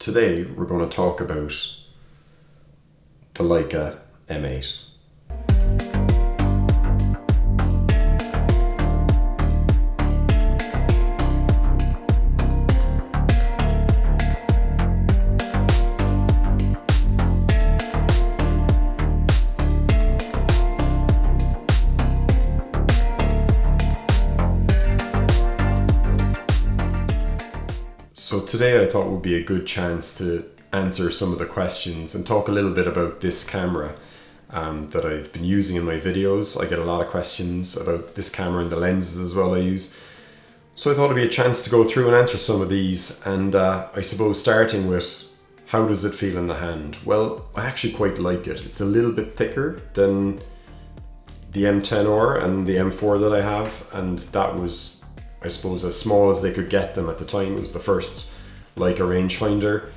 Today we're going to talk about the Leica M8. So today I thought would be a good chance to answer some of the questions and talk a little bit about this camera that I've been using in my videos. I get a lot of questions about this camera and the lenses as well I use. So I thought it'd be a chance to go through and answer some of these, and I suppose starting with how does it feel in the hand? Well, I actually quite like it. It's a little bit thicker than the M10R and the M4 that I have, and that was, I suppose, as small as they could get them at the time. It was the first Leica rangefinder,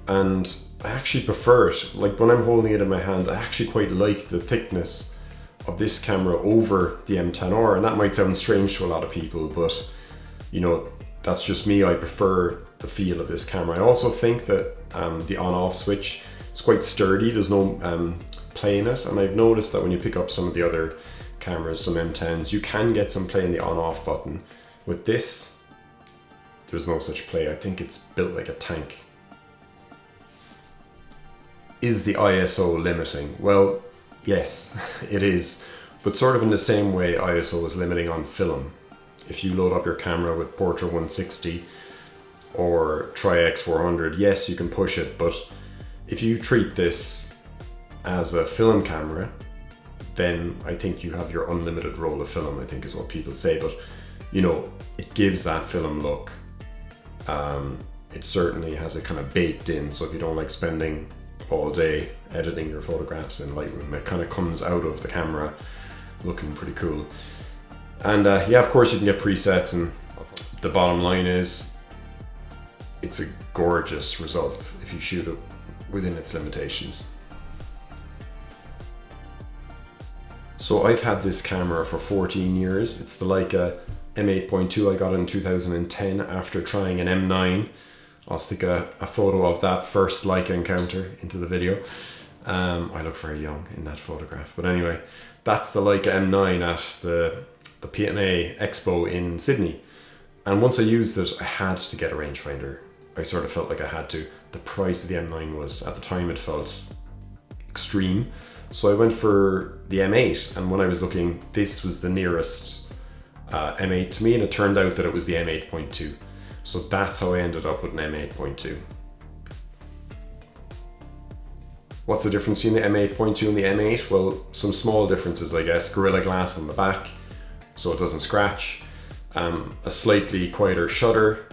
and I actually prefer it. Like when I'm holding it in my hand, I actually quite like the thickness of this camera over the M10R, and that might sound strange to a lot of people, but you know, that's just me. I prefer the feel of this camera. I also think that the on-off switch is quite sturdy. There's no play in it, and I've noticed that when you pick up some of the other cameras, some M10s, you can get some play in the on-off button. With this, there's no such play. I think it's built like a tank. Is the ISO limiting? Well, yes, it is, but sort of in the same way ISO is limiting on film. If you load up your camera with Portra 160 or Tri-X 400, yes, you can push it, but if you treat this as a film camera, then I think you have your unlimited roll of film, I think is what people say. But you know, it gives that film look. It certainly has it kind of baked in, so if you don't like spending all day editing your photographs in Lightroom, it kind of comes out of the camera looking pretty cool. And yeah, of course you can get presets, and the bottom line is it's a gorgeous result if you shoot it within its limitations. So I've had this camera for 14 years. It's the Leica M8.2 I got in 2010 after trying an M9. I'll stick a photo of that first Leica encounter into the video. I look very young in that photograph, but anyway, that's the Leica M9 at the P&A Expo in Sydney. And once I used it, I had to get a rangefinder. I sort of felt like I had to. The price of the M9 was, at the time, it felt extreme. So I went for the M8, and when I was looking, this was the nearest M8 to me, and it turned out that it was the M8.2. So that's how I ended up with an M8.2. What's the difference between the M8.2 and the M8? Well, some small differences, I guess. Gorilla Glass on the back, so it doesn't scratch. A slightly quieter shutter.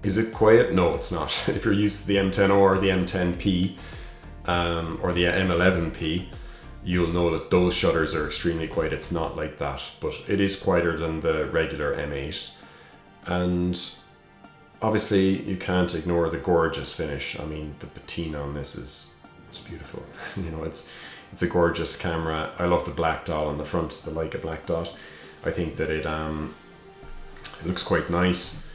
Is it quiet? No, it's not. If you're used to the M10R or the M10P or the M11P, you'll know that those shutters are extremely quiet. It's not like that, but it is quieter than the regular M8. And obviously you can't ignore the gorgeous finish. I mean, the patina on this is beautiful. You know, it's a gorgeous camera. I love the black dot on the front, the Leica black dot. I think that it looks quite nice.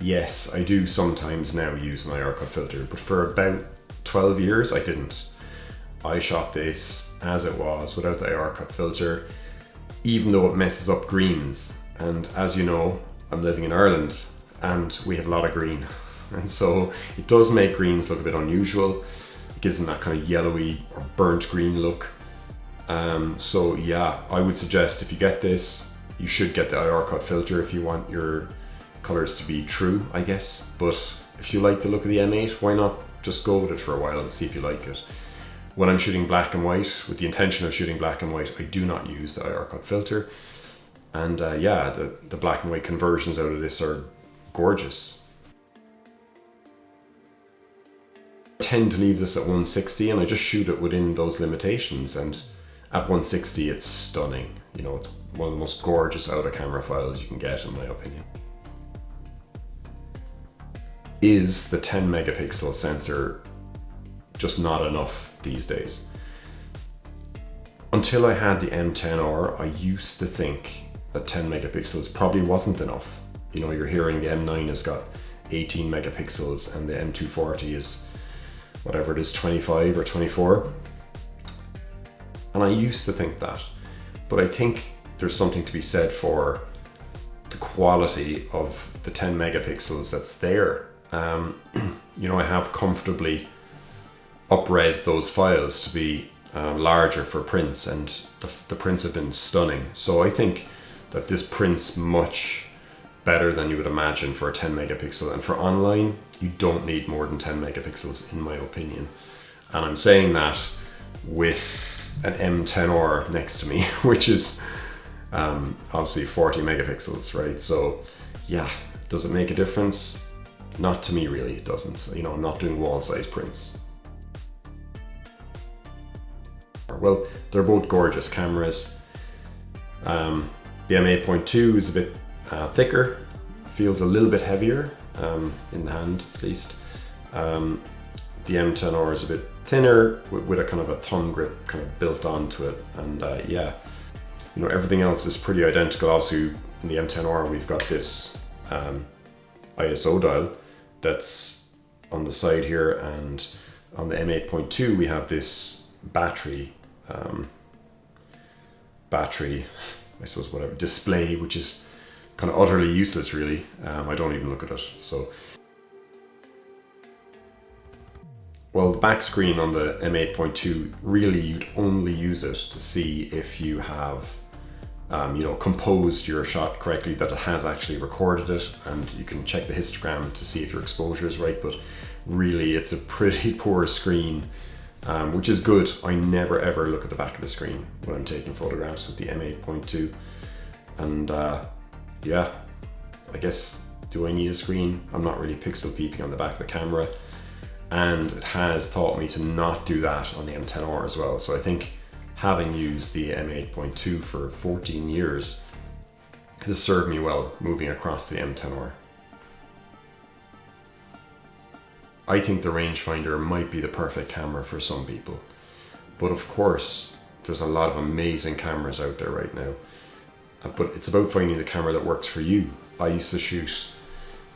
Yes, I do sometimes now use an IR cut filter, but for about 12 years I didn't. I shot this as it was without the IR cut filter, even though it messes up greens. And as you know, I'm living in Ireland and we have a lot of green. And so it does make greens look a bit unusual. It gives them that kind of yellowy or burnt green look. So yeah, I would suggest if you get this, you should get the IR cut filter if you want your colors to be true, I guess. But if you like the look of the M8, why not just go with it for a while and see if you like it. When I'm shooting black and white, with the intention of shooting black and white, I do not use the IR cut filter. And yeah, the black and white conversions out of this are gorgeous. I tend to leave this at 160 and I just shoot it within those limitations, and at 160 it's stunning. You know, it's one of the most gorgeous out of camera files you can get, in my opinion. Is the 10 megapixel sensor just not enough these days? Until I had the M10R, I used to think that 10 megapixels probably wasn't enough. you know, you're hearing the M9 has got 18 megapixels and the M240 is whatever it is, 25 or 24. And I used to think that, but I think there's something to be said for the quality of the 10 megapixels that's there. You know, I have comfortably up-res those files to be larger for prints, and the prints have been stunning. So I think that this prints much better than you would imagine for a 10 megapixel, and for online you don't need more than 10 megapixels in my opinion. And I'm saying that with an M10R next to me, which is obviously 40 megapixels, right? So yeah, does it make a difference? Not to me really, it doesn't. You know, I'm not doing wall size prints. Well, they're both gorgeous cameras. The M8.2 is a bit thicker, feels a little bit heavier in the hand at least. The M10R is a bit thinner with a kind of a thumb grip kind of built onto it, and yeah, you know, everything else is pretty identical. Obviously in the M10R we've got this ISO dial that's on the side here, and on the M8.2 we have this battery, I suppose, whatever, display, which is kind of utterly useless really. I don't even look at it. So, well, the back screen on the M8.2, really you'd only use it to see if you have you know, composed your shot correctly, that it has actually recorded it, and you can check the histogram to see if your exposure is right, but really it's a pretty poor screen, which is good. I never ever look at the back of the screen when I'm taking photographs with the M8.2, and yeah, I guess, do I need a screen? I'm not really pixel peeping on the back of the camera, and it has taught me to not do that on the M10R as well. So I think having used the M8.2 for 14 years, it has served me well moving across the M10R. I think the Rangefinder might be the perfect camera for some people, but of course there's a lot of amazing cameras out there right now, but it's about finding the camera that works for you. I used to shoot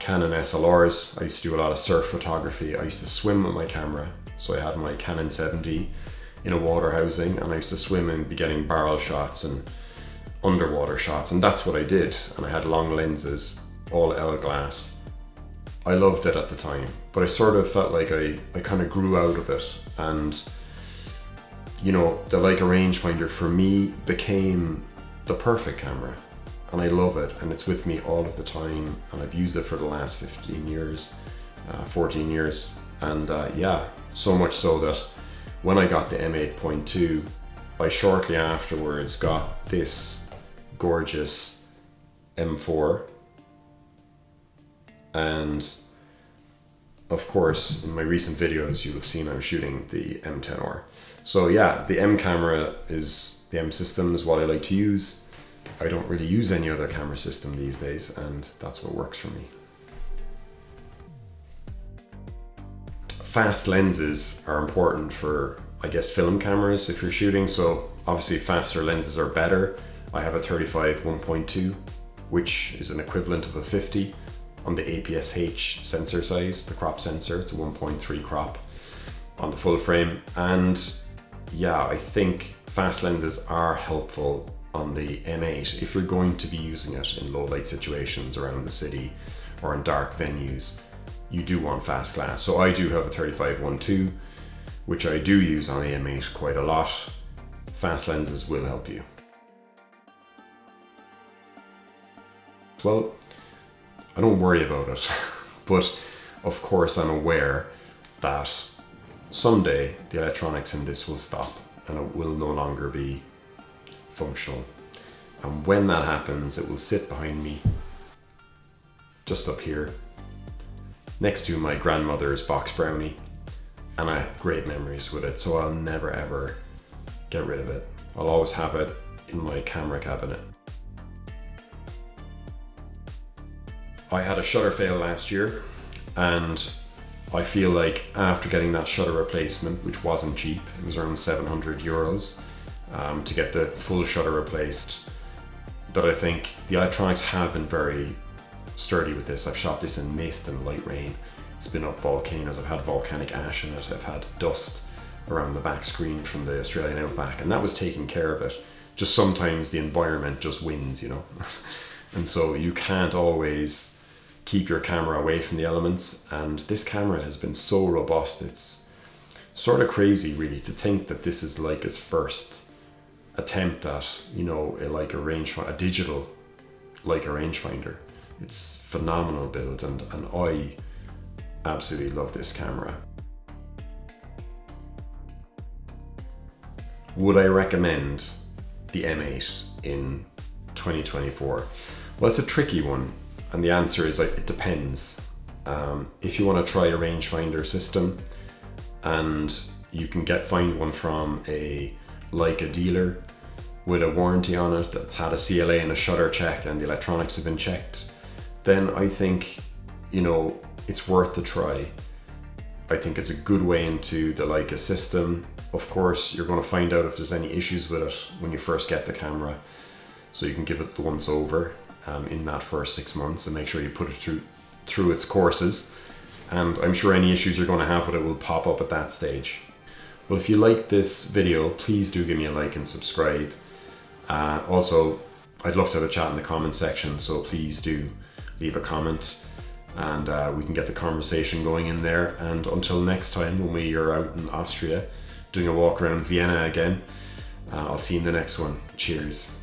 Canon SLRs, I used to do a lot of surf photography, I used to swim with my camera, so I had my Canon 7D in a water housing, and I used to swim and be getting barrel shots and underwater shots, and that's what I did. And I had long lenses, all L glass. I loved it at the time, but I sort of felt like I kind of grew out of it, and you know, the Leica Rangefinder for me became the perfect camera, and I love it, and it's with me all of the time, and I've used it for the last 15 years, 14 years, and yeah, so much so that when I got the M8.2, I shortly afterwards got this gorgeous M4, and of course in my recent videos you'll have seen I'm shooting the M10R. So yeah, the M camera is, the M system is what I like to use. I don't really use any other camera system these days, and that's what works for me. Fast lenses are important for, I guess, film cameras if you're shooting, so obviously faster lenses are better. I have a 35 1.2, which is an equivalent of a 50 on the APS-H sensor size, the crop sensor. It's a 1.3 crop on the full frame, and yeah, I think fast lenses are helpful on the M8 if you're going to be using it in low light situations around the city or in dark venues. You do want fast glass. So I do have a 35 1.2, which I do use on the M8 quite a lot. Fast lenses will help you. Well, I don't worry about it, but of course I'm aware that someday the electronics in this will stop and it will no longer be functional. And when that happens, it will sit behind me, just up here, next to my grandmother's box brownie, and I have great memories with it, so I'll never ever get rid of it. I'll always have it in my camera cabinet. I had a shutter fail last year, and I feel like after getting that shutter replacement, which wasn't cheap, it was around 700 euros to get the full shutter replaced, that I think the electronics have been very sturdy with this. I've shot this in mist and light rain. It's been up volcanoes. I've had volcanic ash in it. I've had dust around the back screen from the Australian outback, and that was taking care of it. Just sometimes the environment just wins, you know. And so you can't always keep your camera away from the elements, and this camera has been so robust. It's sort of crazy really to think that this is Leica's first attempt at, you know, a digital Leica rangefinder. It's phenomenal build, and I absolutely love this camera. Would I recommend the M8 in 2024? Well, it's a tricky one, and the answer is it depends. If you want to try a rangefinder system, and you can find one from a Leica dealer with a warranty on it that's had a CLA and a shutter check and the electronics have been checked, then I think, you know, it's worth the try. I think it's a good way into the Leica system. Of course, you're going to find out if there's any issues with it when you first get the camera, so you can give it the once over in that first 6 months and make sure you put it through its courses. And I'm sure any issues you're going to have with it will pop up at that stage. Well, if you like this video, please do give me a like and subscribe. Also, I'd love to have a chat in the comment section, so please do leave a comment, and we can get the conversation going in there. And until next time, when we are out in Austria doing a walk around Vienna again, I'll see you in the next one. Cheers.